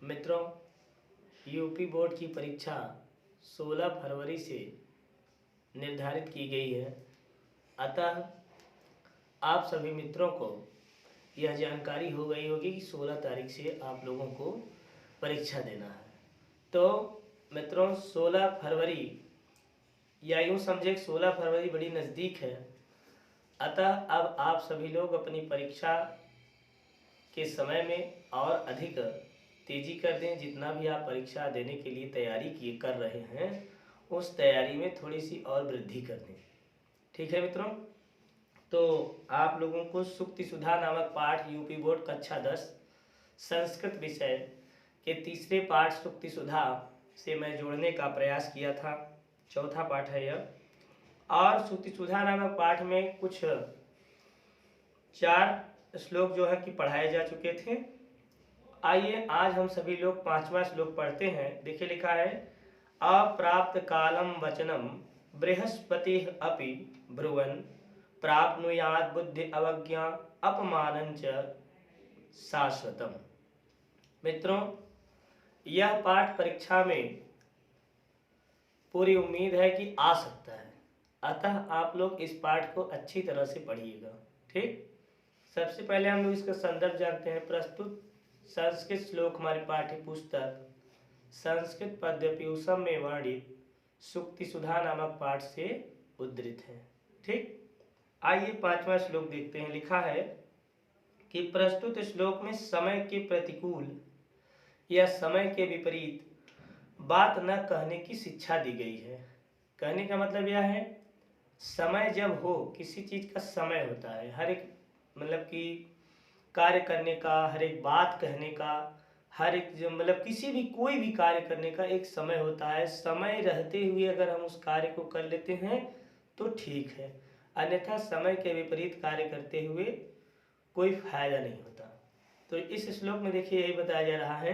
मित्रों, UP board की परीक्षा 16 फरवरी से निर्धारित की गई है। अतः आप सभी मित्रों को यह जानकारी हो गई होगी कि 16 तारीख से आप लोगों को परीक्षा देना है। तो मित्रों, 16 फरवरी या यूँ समझे 16 फरवरी बड़ी नज़दीक है। अतः अब आप सभी लोग अपनी परीक्षा के समय में और अधिक तेज़ी कर दें। जितना भी आप परीक्षा देने के लिए तैयारी कर रहे हैं, उस तैयारी में थोड़ी सी और वृद्धि कर दें। ठीक है मित्रों, तो आप लोगों को सुक्ति सुधा नामक पाठ यूपी बोर्ड कक्षा 10 संस्कृत विषय के तीसरे पाठ सुक्ति सुधा से मैं जोड़ने का प्रयास किया था। चौथा पाठ है यह। और सुक्ति सुधा नामक पाठ में कुछ 4 श्लोक जो है कि पढ़ाए जा चुके थे। आइए आज हम सभी लोग 5वां श्लोक पढ़ते हैं। देखिए लिखा है, अप्राप्त कालम वचनम बृहस्पति अपि ब्रुवन् प्राप्नुयात् बुद्धि अवज्ञा अपमानं च शाश्वतम। मित्रों, यह पाठ परीक्षा में पूरी उम्मीद है कि आ सकता है। अतः आप लोग इस पाठ को अच्छी तरह से पढ़िएगा। ठीक, सबसे पहले हम लोग इसका संदर्भ जानते हैं। प्रस्तुत संस्कृत श्लोक हमारी पाठ्य पुस्तक संस्कृत पद्य पीयूषम में वर्णित सुक्ति सुधा नामक पाठ से उद्धृत है। ठीक, आइए 5वां श्लोक देखते हैं। लिखा है कि प्रस्तुत श्लोक में समय के प्रतिकूल या समय के विपरीत बात न कहने की शिक्षा दी गई है। कहने का मतलब यह है, समय जब हो, किसी चीज का समय होता है, हर एक मतलब कि कार्य करने का, हर एक बात कहने का, हर एक जो मतलब किसी भी कोई भी कार्य करने का एक समय होता है। समय रहते हुए अगर हम उस कार्य को कर लेते हैं तो ठीक है, अन्यथा समय के विपरीत कार्य करते हुए कोई फायदा नहीं होता। तो इस श्लोक में देखिए यही बताया जा रहा है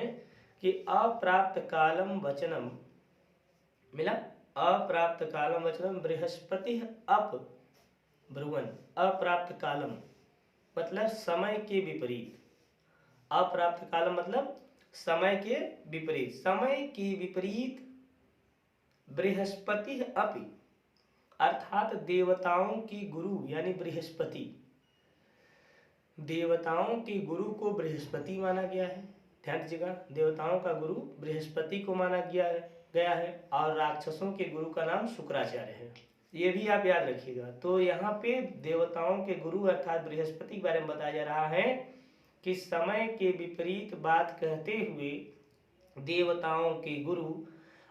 कि अप्राप्त कालम वचनम मिला, अप्राप्त कालम वचनम बृहस्पति अप ब्रुवन्। अप्राप्त कालम मतलब समय के विपरीत, अप्राप्त कालम मतलब समय के विपरीत, समय के विपरीत बृहस्पति अपि अर्थात देवताओं की गुरु यानी बृहस्पति, देवताओं के गुरु को बृहस्पति माना गया है। ध्यान दीजिएगा, देवताओं का गुरु बृहस्पति को माना गया है और राक्षसों के गुरु का नाम शुक्राचार्य है। ये भी आप याद रखिएगा। तो यहाँ पे देवताओं के गुरु अर्थात बृहस्पति के बारे में बताया जा रहा है कि समय के विपरीत बात कहते हुए देवताओं के गुरु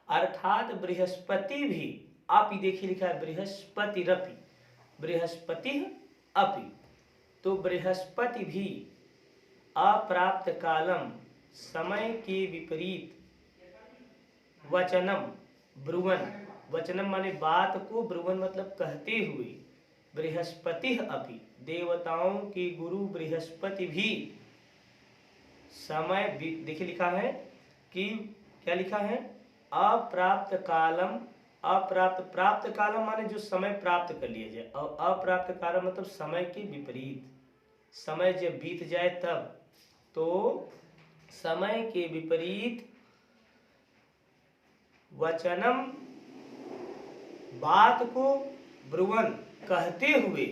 अर्थात बृहस्पति भी, आप ही देखिए लिखा है बृहस्पति रपि, बृहस्पति अपि, तो बृहस्पति भी अप्राप्त कालम समय के विपरीत वचनम ब्रुवन्, वचनम माने बात को, ब्रुवन् मतलब कहते हुए, बृहस्पति अपि देवताओं के गुरु बृहस्पति भी समय, देखिए लिखा है कि क्या लिखा है, अप्राप्त कालम, अप्राप्त, प्राप्त कालम माने जो समय प्राप्त कर लिया जाए, और अप्राप्त कालम मतलब समय के विपरीत, समय जब बीत जाए तब, तो समय के विपरीत वचनम बात को ब्रुवन् कहते हुए,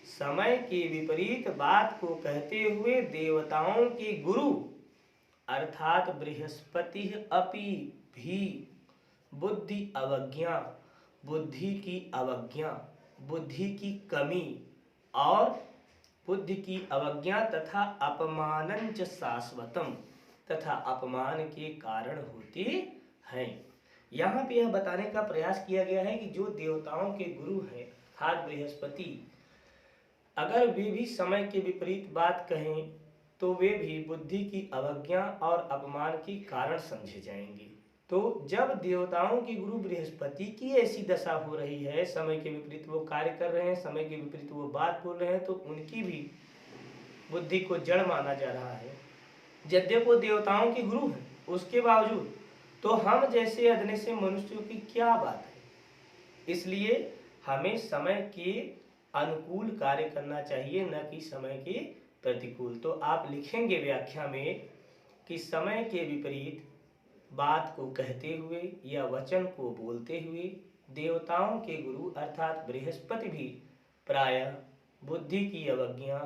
समय के विपरीत बात को कहते हुए देवताओं के गुरु अर्थात बृहस्पति अपि भी बुद्धि अवज्ञा, बुद्धि की अवज्ञा, बुद्धि की कमी और बुद्धि की अवज्ञा तथा अपमानं च शाश्वतम, तथा अपमान के कारण होते हैं। यहाँ पे यह बताने का प्रयास किया गया है कि जो देवताओं के गुरु हैं अर्थात बृहस्पति, अगर वे भी समय के विपरीत बात कहें तो वे भी बुद्धि की अवज्ञा और अपमान के कारण समझे जाएंगे। तो जब देवताओं के गुरु बृहस्पति की ऐसी दशा हो रही है, समय के विपरीत वो कार्य कर रहे हैं, समय के विपरीत वो बात बोल रहे हैं, तो उनकी भी बुद्धि को जड़ माना जा रहा है। यद्यपि वो देवताओं के गुरु हैं, उसके बावजूद तो हम जैसे अदने से मनुष्यों की क्या बात है। इसलिए हमें समय के अनुकूल कार्य करना चाहिए, न कि समय के प्रतिकूल। तो आप लिखेंगे व्याख्या में कि समय के विपरीत बात को कहते हुए या वचन को बोलते हुए देवताओं के गुरु अर्थात बृहस्पति भी प्रायः बुद्धि की अवज्ञा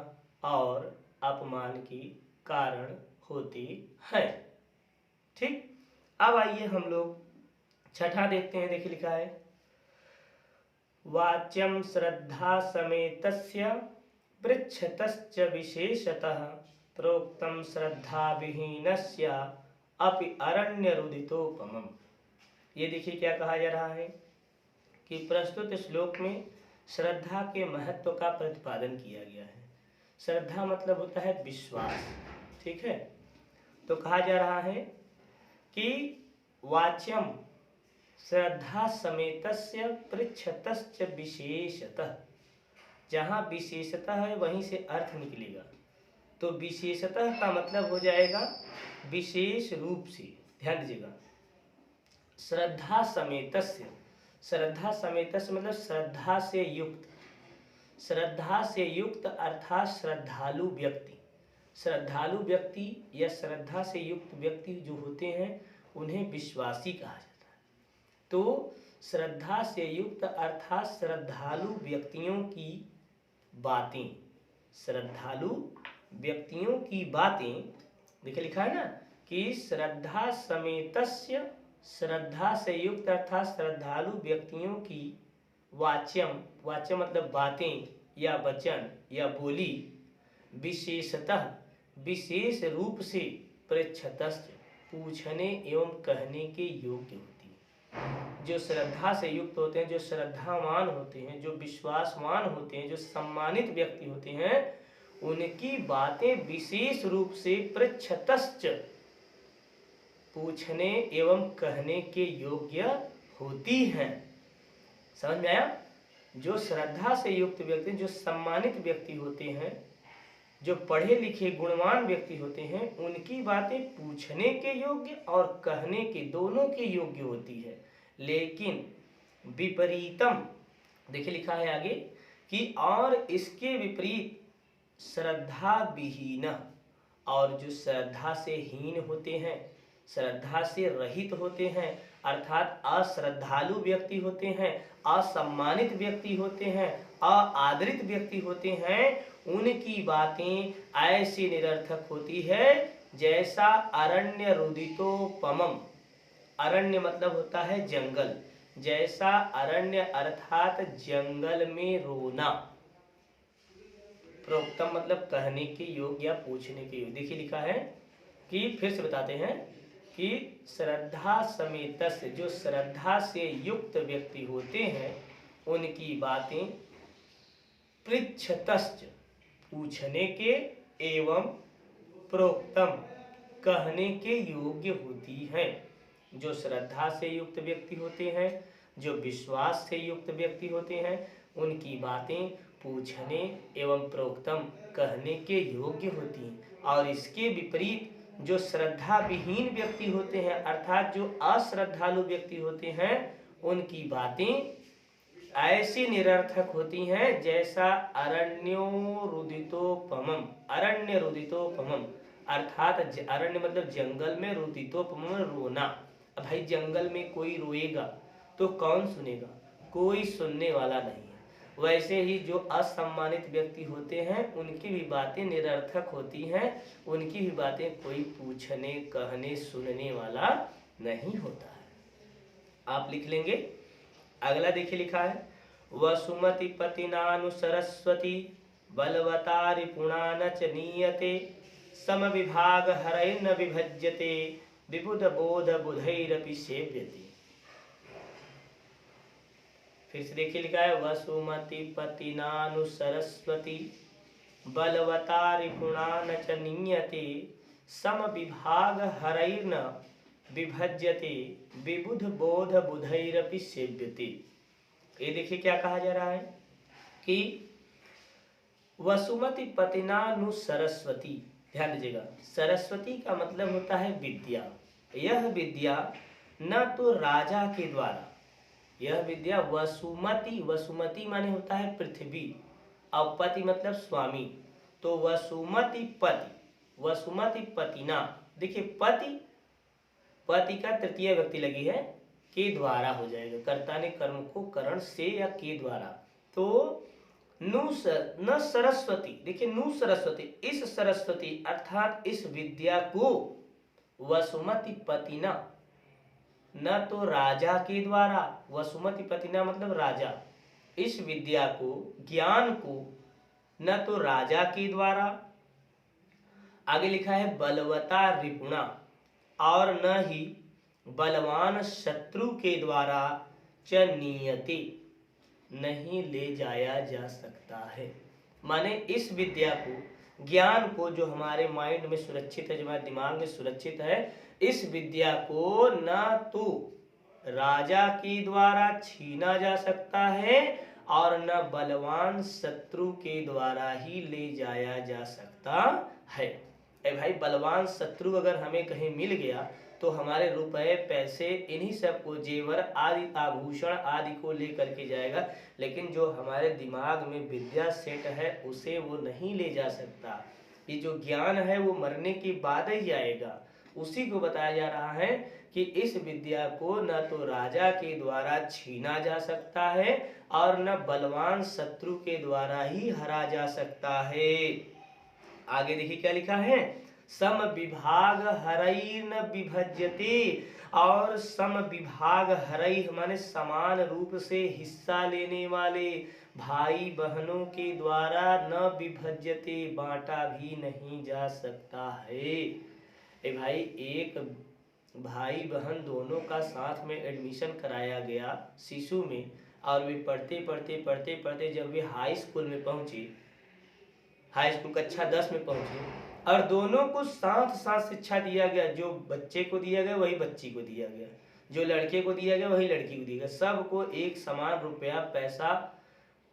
और अपमान की कारण होते हैं। ठीक, अब आइए हम लोग छठा देखते हैं। देखिए लिखा है वाच्यम श्रद्धा समेतस्य पृच्छतश्च विशेषतः प्रोक्तम श्रद्धा विहीनस्य अपि अरण्यरुदितोपमम्। ये देखिए क्या कहा जा रहा है कि प्रस्तुत श्लोक में श्रद्धा के महत्व का प्रतिपादन किया गया है। श्रद्धा मतलब होता है विश्वास, ठीक है। तो कहा जा रहा है कि वाच्यम श्रद्धा समेतस्य पृच्छतश्च विशेषतः, जहाँ विशेषतः है वहीं से अर्थ निकलेगा। तो विशेषतः का मतलब हो जाएगा विशेष रूप से। ध्यान दीजिएगा, श्रद्धा समेतस्य, श्रद्धा समेतस्य मतलब श्रद्धा से युक्त, श्रद्धा से युक्त अर्थात श्रद्धालु व्यक्ति। श्रद्धालु व्यक्ति या श्रद्धा से युक्त व्यक्ति जो होते हैं उन्हें विश्वासी कहा जाता है। तो श्रद्धा से युक्त अर्थात श्रद्धालु व्यक्तियों की बातें, श्रद्धालु व्यक्तियों की बातें, देखिए लिखा है ना कि श्रद्धा समेतस्य, श्रद्धा से युक्त अर्थात श्रद्धालु व्यक्तियों की वाच्यम, वाच्यम मतलब बातें या वचन या बोली, विशेषतः विशेष रूप से, पृच्छतश्च पूछने एवं कहने के योग्य होती है। जो श्रद्धा से युक्त होते हैं, जो श्रद्धावान होते हैं, जो विश्वासवान होते हैं, जो सम्मानित व्यक्ति होते हैं, उनकी बातें विशेष रूप से पृच्छतश्च पूछने एवं कहने के योग्य होती हैं। समझ में आया? जो श्रद्धा से युक्त व्यक्ति, जो सम्मानित व्यक्ति होते हैं, जो पढ़े लिखे गुणवान व्यक्ति होते हैं, उनकी बातें पूछने के योग्य और कहने के, दोनों के योग्य होती है। लेकिन विपरीतम, देखिए लिखा है आगे कि और इसके विपरीत श्रद्धा विहीन, और जो श्रद्धा से हीन होते हैं, श्रद्धा से रहित होते हैं, अर्थात अश्रद्धालु व्यक्ति होते हैं, असम्मानित व्यक्ति होते हैं, अआदरित व्यक्ति होते हैं, उनकी बातें ऐसी निरर्थक होती है जैसा अरण्य रुदितोपमम्। अरण्य मतलब होता है जंगल, जैसा अरण्य अर्थात जंगल में रोना। प्रोक्तम मतलब कहने के योग्य या पूछने के योग्य। देखिए लिखा है कि फिर से बताते हैं कि श्रद्धा समेत से, जो श्रद्धा से युक्त व्यक्ति होते हैं, उनकी बातें पृच्छतश्च पूछने के एवं प्रोक्तम कहने के योग्य होती हैं। जो श्रद्धा से युक्त व्यक्ति होते हैं, जो विश्वास से युक्त व्यक्ति होते हैं, उनकी बातें पूछने एवं प्रोक्तम कहने के योग्य होती हैं। और इसके विपरीत जो श्रद्धा विहीन व्यक्ति होते हैं, अर्थात जो अश्रद्धालु व्यक्ति होते हैं, उनकी बातें ऐसी निरर्थक होती हैं जैसा अरण्यो रुदितोपमम्। अरण्य रुदितोपमम् अर्थात अरण्य मतलब जंगल में, रुदितोपमम् रोना। अब भाई जंगल में कोई रोएगा तो कौन सुनेगा? कोई सुनने वाला नहीं है। वैसे ही जो असम्मानित व्यक्ति होते हैं, उनकी भी बातें निरर्थक होती हैं, उनकी भी बातें कोई पूछने, कहने, सुनने वाला नहीं होता है। आप लिख लेंगे। अगला देखिए लिखा है वसुमति पतिनानु सरस्वती बलवता रिपुणा न च नीयते सम विभाग हरैर्न विभज्यते विबुध बोध बुधैरपि सेव्यते। फिर से देखिए लिखा है वसुमति पतिनानु सरस्वती बलवता रिपुणा न च नीयते सम विभाग हरैर्न विभज्यते विबुध बोध बुधैरपि सेव्यते। ये देखिए क्या कहा जा रहा है कि वसुमति पतिनानु सरस्वती। ध्यान दीजिएगा, सरस्वती का मतलब होता है विद्या। यह विद्या न तो राजा के द्वारा, यह विद्या वसुमति, वसुमति माने होता है पृथ्वी, और पति मतलब स्वामी। तो वसुमति पति, वसुमति पतिना देखिए पति, पति का तृतीय व्यक्ति लगी है, के द्वारा हो जाएगा, कर्ता ने कर्म को करण से या के द्वारा। तो न सरस्वती, देखिए नु सरस्वती, इस सरस्वती अर्थात इस विद्या को वसुमति पतिना, न तो राजा के द्वारा, वसुमति पतिना मतलब राजा, इस विद्या को, ज्ञान को न तो राजा के द्वारा, आगे लिखा है बलवता रिपुणा, और न ही बलवान शत्रु के द्वारा च नियति, नहीं ले जाया जा सकता है। माने इस विद्या को, ज्ञान को, जो हमारे माइंड में सुरक्षित है, जो हमारे दिमाग में सुरक्षित है, इस विद्या को न तो राजा के द्वारा छीना जा सकता है और न बलवान शत्रु के द्वारा ही ले जाया जा सकता है। भाई बलवान शत्रु अगर हमें कहीं मिल गया तो हमारे रुपए पैसे इन्हीं सब को, जेवर आदि आभूषण आदि को लेकर के जाएगा, लेकिन जो हमारे दिमाग में विद्या सेट है उसे वो नहीं ले जा सकता। ये जो ज्ञान है वो मरने के बाद ही आएगा। उसी को बताया जा रहा है कि इस विद्या को न तो राजा के द्वारा छीना जा सकता है और न बलवान शत्रु के द्वारा ही हरा जा सकता है। आगे देखिए क्या लिखा है, सम विभाग हरई न विभज्यते, और सम विभाग हरई माने समान रूप से हिस्सा लेने वाले भाई बहनों के द्वारा न विभज्यते, बांटा भी नहीं जा सकता है। भाई एक भाई बहन दोनों का साथ में एडमिशन कराया गया शिशु में, और वे पढ़ते पढ़ते पढ़ते पढ़ते जब वे हाई स्कूल में पहुंचे, हाई स्कूल कक्षा 10 में पहुंचे, और दोनों को साथ साथ शिक्षा दिया गया, जो बच्चे को दिया गया वही बच्ची को दिया गया, जो लड़के को दिया गया वही लड़की को दिया गया, सबको एक समान रुपया पैसा,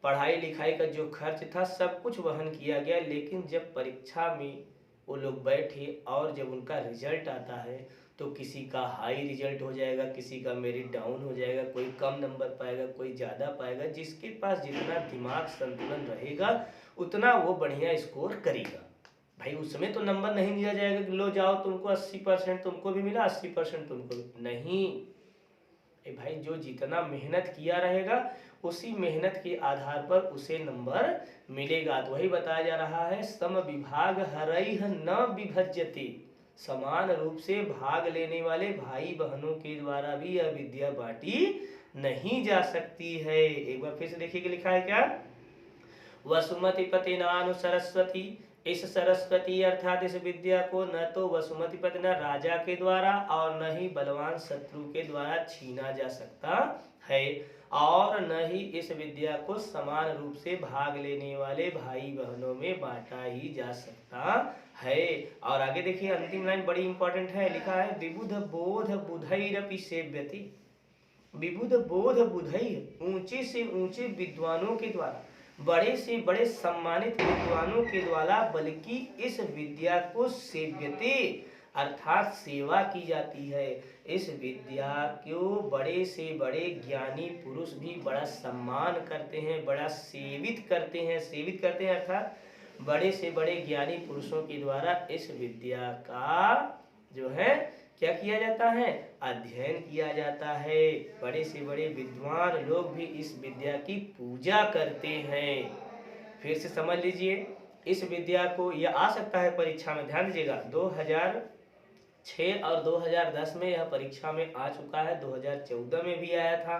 पढ़ाई लिखाई का जो खर्च था सब कुछ वहन किया गया। लेकिन जब परीक्षा में वो लोग बैठे और जब उनका रिजल्ट आता है तो किसी का हाई रिजल्ट हो जाएगा, किसी का मेरिट डाउन हो जाएगा, कोई कम नंबर पाएगा, कोई ज़्यादा पाएगा। जिसके पास जितना दिमाग संतुलन रहेगा उतना वो बढ़िया स्कोर करेगा। भाई उसमें तो नंबर नहीं दिया जाएगा कि लो जाओ तुमको 80% तुमको भी मिला, 80% तुमको भी नहीं। भाई जो जितना मेहनत किया रहेगा उसी मेहनत के आधार पर उसे नंबर मिलेगा। तो वही बताया जा रहा है, सम विभाग हरैह न विभज्यते, समान रूप से भाग लेने वाले भाई बहनों के द्वारा भी यह विद्या बांटी नहीं जा सकती है। एक बार फिर से देखिए लिखा है क्या, वसुमति पति नानु सरस्वती, इस सरस्वती अर्थात इस विद्या को न तो वसुमति पति न राजा के द्वारा और न ही बलवान शत्रु के द्वारा छीना जा सकता है, और न ही इस विद्या को समान रूप से भाग लेने वाले भाई बहनों में बांटा ही जा सकता है। और आगे देखिए अंतिम लाइन बड़ी इंपॉर्टेंट है, लिखा है विबुध बोध बुधैरपि सेव्यति, विबुध बोध बुधै, ऊंचे से ऊंचे विद्वानों के द्वारा, बड़े से बड़े सम्मानित विद्वानों के द्वारा, बल्कि इस विद्या को सेव्यते अर्थात सेवा की जाती है। इस विद्या को बड़े से बड़े ज्ञानी पुरुष भी बड़ा सम्मान करते हैं, बड़ा सेवित करते हैं। सेवित करते हैं अर्थात बड़े से बड़े ज्ञानी पुरुषों के द्वारा इस विद्या का जो है क्या किया जाता है, अध्ययन किया जाता है। बड़े से बड़े विद्वान लोग भी इस विद्या की पूजा करते हैं। फिर से समझ लीजिए, इस विद्या को यह आ सकता है परीक्षा में, ध्यान दीजिएगा 2006 और 2010 में यह परीक्षा में आ चुका है, 2014 में भी आया था।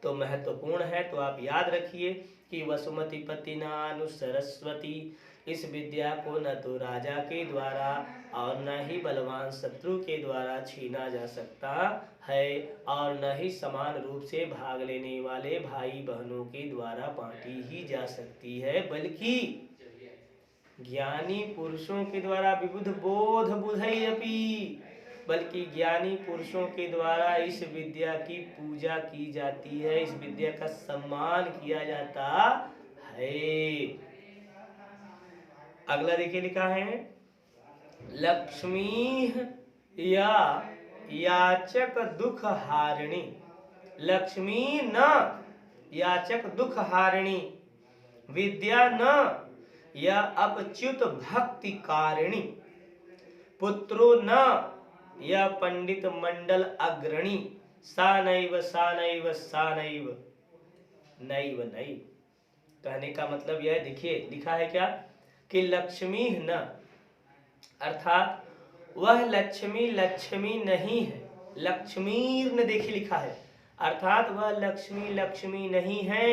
तो महत्वपूर्ण है, तो आप याद रखिए कि वसुमति पति नानु सरस्वती, इस विद्या को न तो राजा के द्वारा और न ही बलवान शत्रु के द्वारा छीना जा सकता है, और न ही समान रूप से भाग लेने वाले भाई बहनों के द्वारा बांटी ही जा सकती है, बल्कि ज्ञानी पुरुषों के द्वारा विबुध बोध बुधैरपि, बल्कि ज्ञानी पुरुषों के द्वारा इस विद्या की पूजा की जाती है, इस विद्या का सम्मान किया जाता है। अगला देखिए लिखा है, लक्ष्मी या याचक दुख हारिणी, लक्ष्मी न याचक दुख हारिणी, विद्या न या अपच्युत भक्ति कारिणी, पुत्रो न यह पंडित मंडल अग्रणी सा नैव सा नैव सा नैव नैव नैव। कहने का मतलब यह है, देखिए लिखा है क्या कि लक्ष्मी न, अर्थात वह लक्ष्मी लक्ष्मी नहीं है। लक्ष्मीर न देखिए लिखा है, अर्थात वह लक्ष्मी लक्ष्मी नहीं है।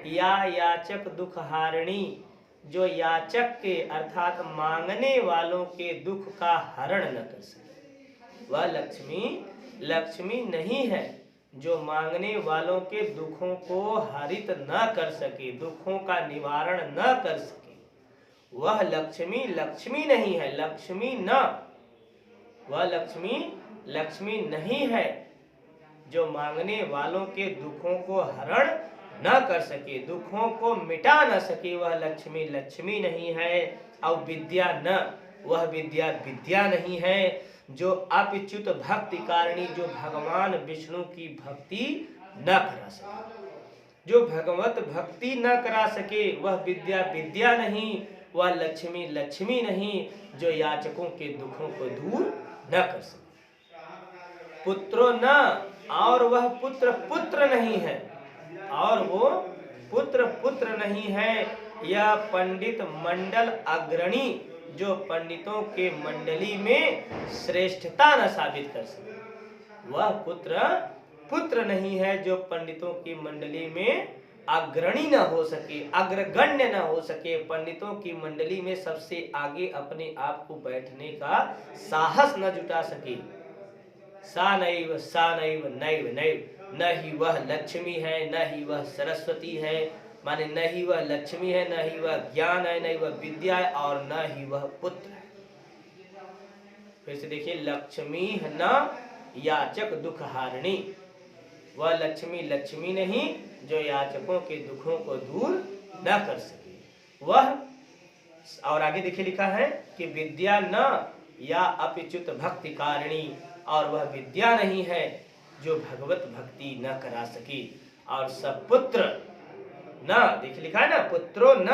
या याचक दुख हारिणी, जो याचक के अर्थात मांगने वालों के दुख का हरण न कर सके। वह लक्ष्मी लक्ष्मी नहीं है जो मांगने वालों के दुखों को हरित न कर सके, दुखों का निवारण न कर सके। वह लक्ष्मी लक्ष्मी नहीं है, लक्ष्मी न, वह लक्ष्मी लक्ष्मी नहीं है जो मांगने वालों के दुखों को हरण न कर सके, दुखों को मिटा न सके, वह लक्ष्मी लक्ष्मी नहीं है। और विद्या न, वह विद्या विद्या नहीं है जो अपिच्युत भक्ति कारिणी, जो भगवान विष्णु की भक्ति न करा सके, जो भगवत भक्ति न करा सके, वह विद्या विद्या नहीं, वह लक्ष्मी लक्ष्मी नहीं जो याचकों के दुखों को दूर न कर सके। पुत्रो न, और वह पुत्र पुत्र नहीं है, और वो पुत्र पुत्र नहीं है। यह पंडित मंडल अग्रणी, जो पंडितों के मंडली में श्रेष्ठता न साबित कर सके। वह पुत्र पुत्र नहीं है जो पंडितों की मंडली में अग्रणी न हो सके, अग्रगण्य न हो सके, पंडितों की मंडली में सबसे आगे अपने आप को बैठने का साहस न जुटा सके। सा नैव नैव नैव, न ही वह लक्ष्मी है, न ही वह सरस्वती है, माने न ही वह लक्ष्मी है, न ही वह ज्ञान है, न ही वह विद्या है, और न ही वह पुत्र है। फिर से देखिए, लक्ष्मी न याचक दुख हारिणी, वह लक्ष्मी लक्ष्मी नहीं जो याचकों के दुखों को दूर न कर सके। वह, और आगे देखिए लिखा है कि विद्या न या अपिच्युत भक्ति कारिणी, और वह विद्या नहीं है जो भगवत भक्ति न करा सके। और सपुत्र न, देखिए लिखा है ना, पुत्रो न,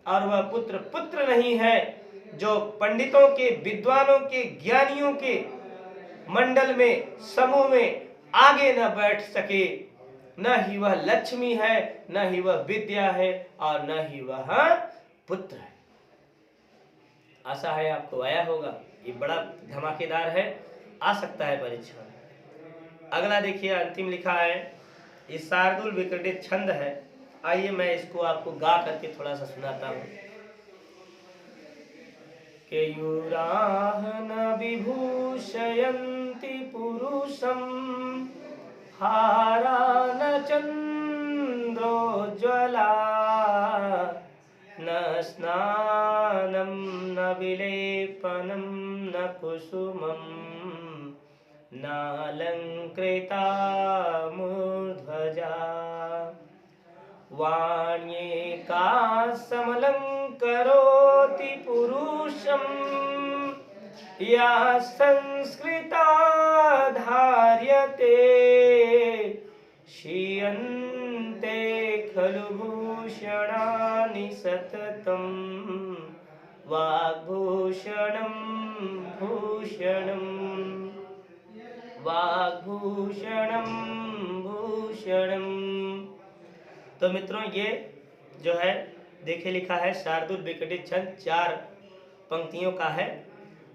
और वह पुत्र पुत्र नहीं है जो पंडितों के, विद्वानों के, ज्ञानियों के मंडल में, समूह में आगे न बैठ सके। न ही वह लक्ष्मी है, न ही वह विद्या है, और न ही वह पुत्र है। आशा है आपको आया होगा, ये बड़ा धमाकेदार है, आ सकता है परीक्षा में। अगला देखिए, अंतिम लिखा है, ये शार्दुल विकटित छंद है। आइए मैं इसको आपको गा करके थोड़ा सा सुनाता हूँ। केयूराः न विभूषयन्ति पुरुषं, हारा न चन्द्रोज्ज्वला, न स्नानं न विलेपनं न कुसुमं, नालङ्कृता मूर्ध्वजा, वाण्येका समलङ्करोति पुरुषं, या संस्कृता धार्यते, क्षीयन्ते खलु भूषणानि सततं, वाग्भूषणं भूषणं, वाग्भूषणं भूषणं। तो मित्रों, ये जो है देखिए लिखा है, शार्दुल विकटित छंद 4 पंक्तियों का है,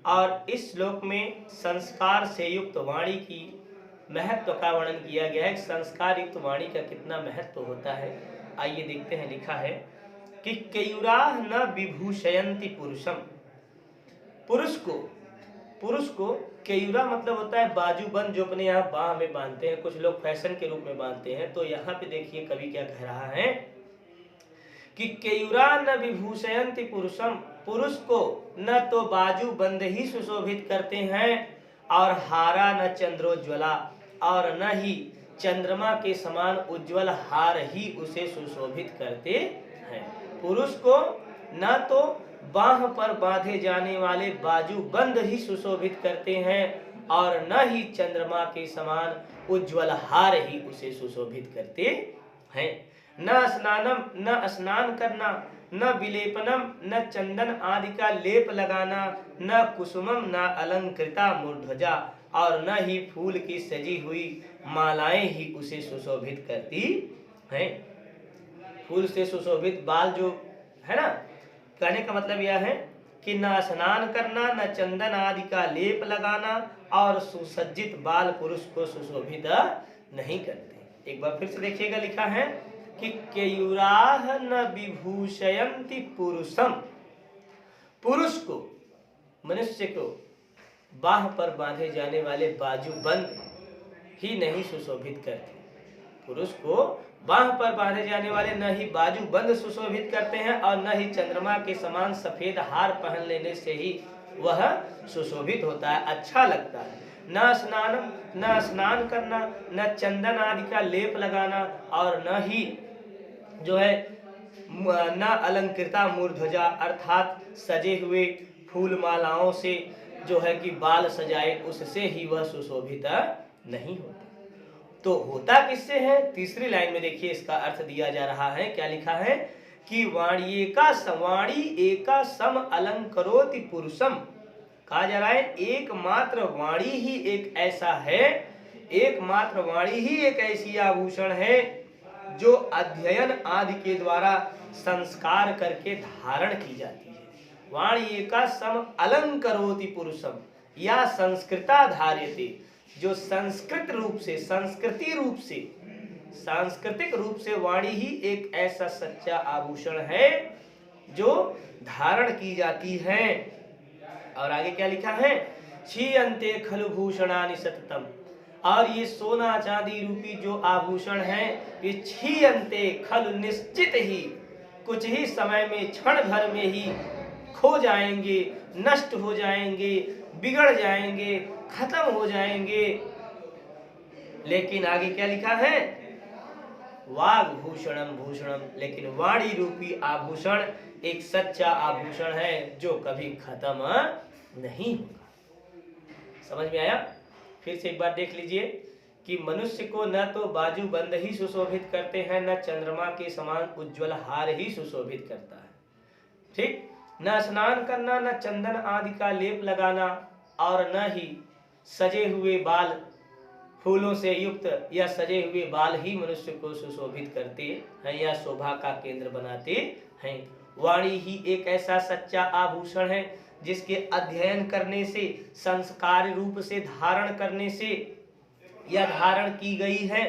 और इस श्लोक में संस्कार से युक्त वाणी की महत्व का वर्णन किया गया है। संस्कार युक्त वाणी का कितना महत्व होता है, आइए देखते हैं। लिखा है कि केयूराः न विभूषयन्ति पुरुषम, पुरुष को केयूरा मतलब होता है बाजूबंद, जो अपने यहाँ बाह में बांधते हैं, कुछ लोग फैशन के रूप में बांधते हैं। तो यहाँ पे देखिए कवि क्या कह रहा है कि केयूरा न विभूषयन्ति पुरुषम, पुरुष को न तो बाजूबंद ही सुशोभित करते हैं, और हारा न चंद्रोज्ज्वला, और न ही चंद्रमा के समान उज्ज्वल हार ही उसे सुशोभित करते हैं। पुरुष को न तो बाह पर बांधे जाने वाले बाजूबंद ही सुशोभित करते हैं, और न ही चंद्रमा के समान उज्ज्वल हार ही उसे सुशोभित करते हैं। न स्नानम, न स्नान करना, न विलेपनम न चंदन आदि का लेप लगाना, न कुसुमम न अलंकृता मूर्ध्वजा, और न ही फूल की सजी हुई मालाएं ही उसे सुशोभित करती हैं। फूल से सुशोभित बाल जो है ना, कहने का मतलब यह है कि न स्नान करना, न चंदन आदि का लेप लगाना, और सुसज्जित बाल पुरुष को सुशोभित नहीं करते। एक बार फिर से देखिएगा, लिखा है कि केयूराह न विभूषयन्ति पुरुषम, पुरुष को, मनुष्य को बाह पर बांधे जाने वाले बाजूबंद ही नहीं सुशोभित करते। पुरुष को बाह पर बांधे जाने वाले न ही बाजूबंद सुशोभित करते हैं, और न ही चंद्रमा के समान सफेद हार पहन लेने से ही वह सुशोभित होता है, अच्छा लगता है। न स्नान करना, न चंदन आदि का लेप लगाना, और न ही जो है न अलंकृता मूर्ध्वजा, अर्थात सजे हुए फूल मालाओं से जो है कि बाल सजाए, उससे ही वह सुशोभित नहीं होता। तो होता किससे है? तीसरी लाइन में देखिए इसका अर्थ दिया जा रहा है, क्या लिखा है कि वाणी एका सम अलंकरोति पुरुषम, कहा जा रहा है एकमात्र वाणी ही एक ऐसा है, एकमात्र वाणी ही एक ऐसी आभूषण है जो अध्ययन आदि के द्वारा संस्कार करके धारण की जाती है। वाणी एका सम अलंकरोति पुरुषम, या संस्कृता धार्यते, जो संस्कृत रूप से, सांस्कृतिक रूप से वाणी ही एक ऐसा सच्चा आभूषण है जो धारण की जाती है। और आगे क्या लिखा है, क्षीयन्ते खलु भूषणानि सततम, और ये सोना चांदी रूपी जो आभूषण है ये क्षीयन्ते खलु, निश्चित ही कुछ ही समय में, क्षण भर में ही खो जाएंगे, नष्ट हो जाएंगे, बिगड़ जाएंगे, खत्म हो जाएंगे। लेकिन आगे क्या लिखा है, वाग भूषणम भूषणम, लेकिन वाणी रूपी आभूषण एक सच्चा आभूषण है जो कभी खत्म नहीं होगा। समझ में आया? फिर से एक बार देख लीजिए कि मनुष्य को न तो बाजूबंद ही सुशोभित करते हैं, न चंद्रमा के समान उज्ज्वल हार ही सुशोभित करता है। ठीक, न स्नान करना, न चंदन आदि का लेप लगाना, और न ही सजे हुए बाल, फूलों से युक्त या सजे हुए बाल ही मनुष्य को सुशोभित करते हैं या शोभा का केंद्र बनाते हैं। वाणी ही एक ऐसा सच्चा आभूषण है जिसके अध्ययन करने से, संस्कार रूप से धारण करने से या धारण की गई है,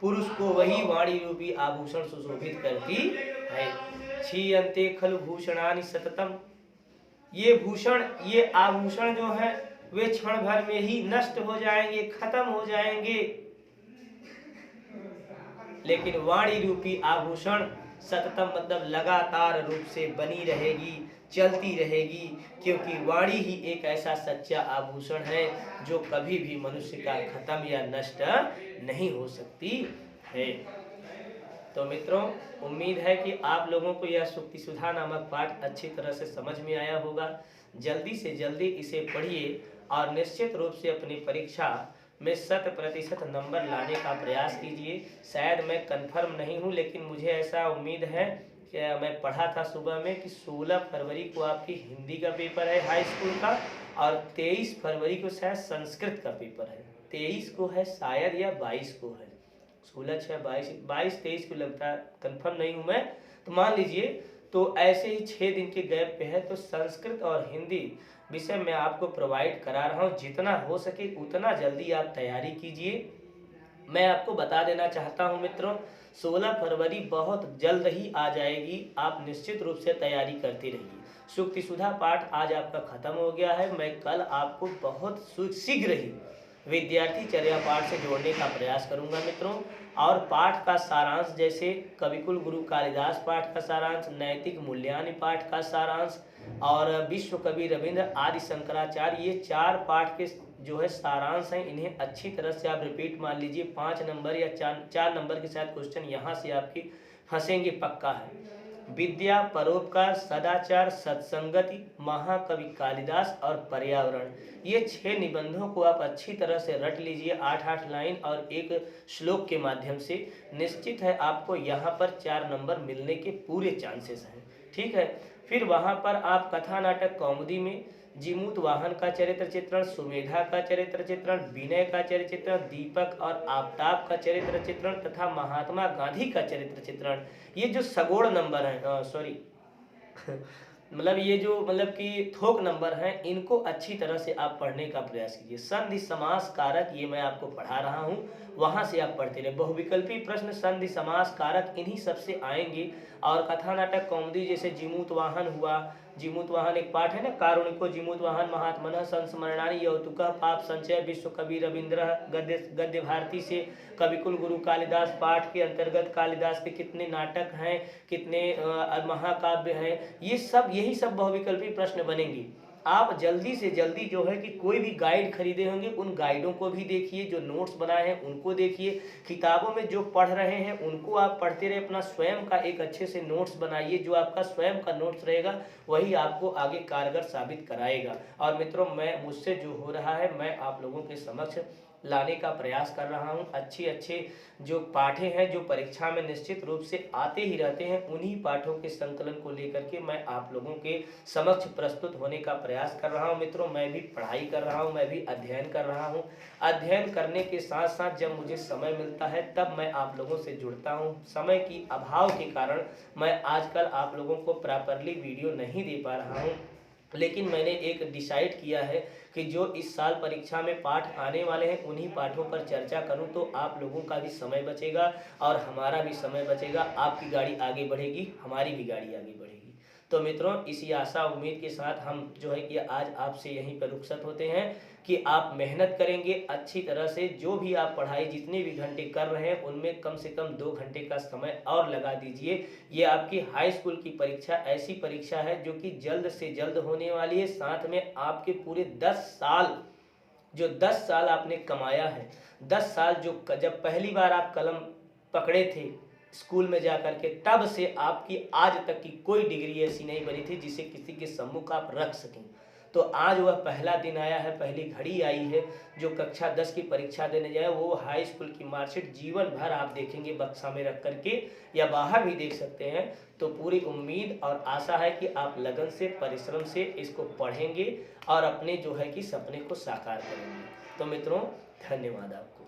पुरुष को वही वाणी रूपी आभूषण सुशोभित करती है। क्षीयन्ते खलु भूषणानि सततम, ये भूषण, ये आभूषण जो है वे क्षण भर में ही नष्ट हो जाएंगे, खत्म हो जाएंगे, लेकिन वाणी रूपी आभूषण सततम मतलब लगातार रूप से बनी रहेगी, चलती रहेगी, क्योंकि वाणी ही एक ऐसा सच्चा आभूषण है जो कभी भी मनुष्य का खत्म या नष्ट नहीं हो सकती है। तो मित्रों, उम्मीद है कि आप लोगों को यह सुक्ति सुधा नामक पाठ अच्छी तरह से समझ में आया होगा। जल्दी से जल्दी इसे पढ़िए और निश्चित रूप से अपनी परीक्षा में 100% नंबर लाने का प्रयास कीजिए। शायद मैं कंफर्म नहीं हूँ, लेकिन मुझे ऐसा उम्मीद है कि मैं पढ़ा था सुबह में कि 16 फरवरी को आपकी हिंदी का पेपर है हाई स्कूल का, और 23 फरवरी को शायद संस्कृत का पेपर है। 23 को है शायद या 22 को है, 16, 6, 22, 23 को लगता है, कंफर्म नहीं हूँ मैं। तो मान लीजिए, तो ऐसे ही 6 दिन के गैप पे है, तो संस्कृत और हिंदी विषय मैं आपको प्रोवाइड करा रहा हूँ। जितना हो सके उतना जल्दी आप तैयारी कीजिए। मैं आपको बता देना चाहता हूँ मित्रों, 16 फरवरी बहुत जल्द ही आ जाएगी, आप निश्चित रूप से तैयारी करते रहिए। सुक्ति सुधा पाठ आज आपका खत्म हो गया है। मैं कल आपको बहुत शीघ्र ही विद्यार्थी चर्या पाठ से जोड़ने का प्रयास करूंगा मित्रों। और पाठ का सारांश, जैसे कविकुल गुरु कालिदास पाठ का सारांश, नैतिक मूल्यानि पाठ का सारांश, और विश्व कवि रविंद्र आदि शंकराचार्य, ये 4 पाठ के जो है सारांश हैं, इन्हें अच्छी तरह से आप रिपीट मान लीजिए। 5 नंबर या 4 नंबर के साथ क्वेश्चन यहाँ से आपकी फंसेंगे पक्का है। विद्या, परोपकार, सदाचार, सत्संगति, महाकवि कालिदास और पर्यावरण, ये 6 निबंधों को आप अच्छी तरह से रट लीजिए 8-8 लाइन और एक श्लोक के माध्यम से। निश्चित है आपको यहाँ पर 4 नंबर मिलने के पूरे चांसेस हैं। ठीक है। फिर वहाँ पर आप कथा नाटक कौमुदी में जीमूत वाहन का चरित्र चित्रण, सुमेधा का चरित्र चित्रण, विनय का चरित्र चित्रण, दीपक और आफताब का चरित्र चित्रण तथा महात्मा गांधी का चरित्र चित्रण, ये जो सगोड़ नंबर है, सॉरी मतलब ये जो मतलब कि थोक नंबर हैं, इनको अच्छी तरह से आप पढ़ने का प्रयास कीजिए। संधि समास कारक ये मैं आपको पढ़ा रहा हूँ, वहाँ से आप पढ़ते रहे। बहुविकल्पी प्रश्न संधि समास कारक इन्हीं सबसे आएंगे। और कथा नाटक कौमुदी जैसे जीमूत वाहन हुआ, जीमूत वाहन एक पाठ है ना, कारुणिको जीमूत वाहन महात्मनः संस्मरणानि यौतुकः पाप संचय विश्व कवि रविंद्र, गद्य गद्य भारती से कविकुल गुरु कालिदास पाठ के अंतर्गत कालिदास के कितने नाटक हैं, कितने महाकाव्य हैं, ये सब यही सब बहुविकल्पी प्रश्न बनेंगे। आप जल्दी से जल्दी जो है कि कोई भी गाइड खरीदे होंगे उन गाइडों को भी देखिए, जो नोट्स बनाए हैं उनको देखिए, किताबों में जो पढ़ रहे हैं उनको आप पढ़ते रहे, अपना स्वयं का एक अच्छे से नोट्स बनाइए। जो आपका स्वयं का नोट्स रहेगा वही आपको आगे कारगर साबित कराएगा। और मित्रों, मैं मुझसे जो हो रहा है मैं आप लोगों के समक्ष लाने का प्रयास कर रहा हूं। अच्छे जो पाठे हैं जो परीक्षा में निश्चित रूप से आते ही रहते हैं, उन्हीं पाठों के संकलन को लेकर के मैं आप लोगों के समक्ष प्रस्तुत होने का प्रयास कर रहा हूं। मित्रों, मैं भी पढ़ाई कर रहा हूं, मैं भी अध्ययन कर रहा हूं। अध्ययन करने के साथ साथ जब मुझे समय मिलता है तब मैं आप लोगों से जुड़ता हूं। समय की अभाव के कारण मैं आजकल आप लोगों को प्रॉपरली वीडियो नहीं दे पा रहा हूं, लेकिन मैंने एक डिसाइड किया है कि जो इस साल परीक्षा में पाठ आने वाले हैं उन्हीं पाठों पर चर्चा करूं, तो आप लोगों का भी समय बचेगा और हमारा भी समय बचेगा। आपकी गाड़ी आगे बढ़ेगी, हमारी भी गाड़ी आगे बढ़ेगी। तो मित्रों, इसी आशा उम्मीद के साथ हम जो है कि आज आपसे यहीं पर रुखसत होते हैं कि आप मेहनत करेंगे अच्छी तरह से। जो भी आप पढ़ाई जितने भी घंटे कर रहे हैं उनमें कम से कम 2 घंटे का समय और लगा दीजिए। ये आपकी हाई स्कूल की परीक्षा ऐसी परीक्षा है जो कि जल्द से जल्द होने वाली है। साथ में आपके पूरे 10 साल, जो 10 साल आपने कमाया है, 10 साल जो जब पहली बार आप कलम पकड़े थे स्कूल में जाकर के, तब से आपकी आज तक की कोई डिग्री ऐसी नहीं बनी थी जिसे किसी के सम्मुख आप रख सकें। तो आज वह पहला दिन आया है, पहली घड़ी आई है। जो कक्षा 10 की परीक्षा देने जाए वो हाई स्कूल की मार्कशीट जीवन भर आप देखेंगे बक्सा में रख करके, या बाहर भी देख सकते हैं। तो पूरी उम्मीद और आशा है कि आप लगन से, परिश्रम से इसको पढ़ेंगे और अपने जो है कि सपने को साकार करेंगे। तो मित्रों, धन्यवाद आपको।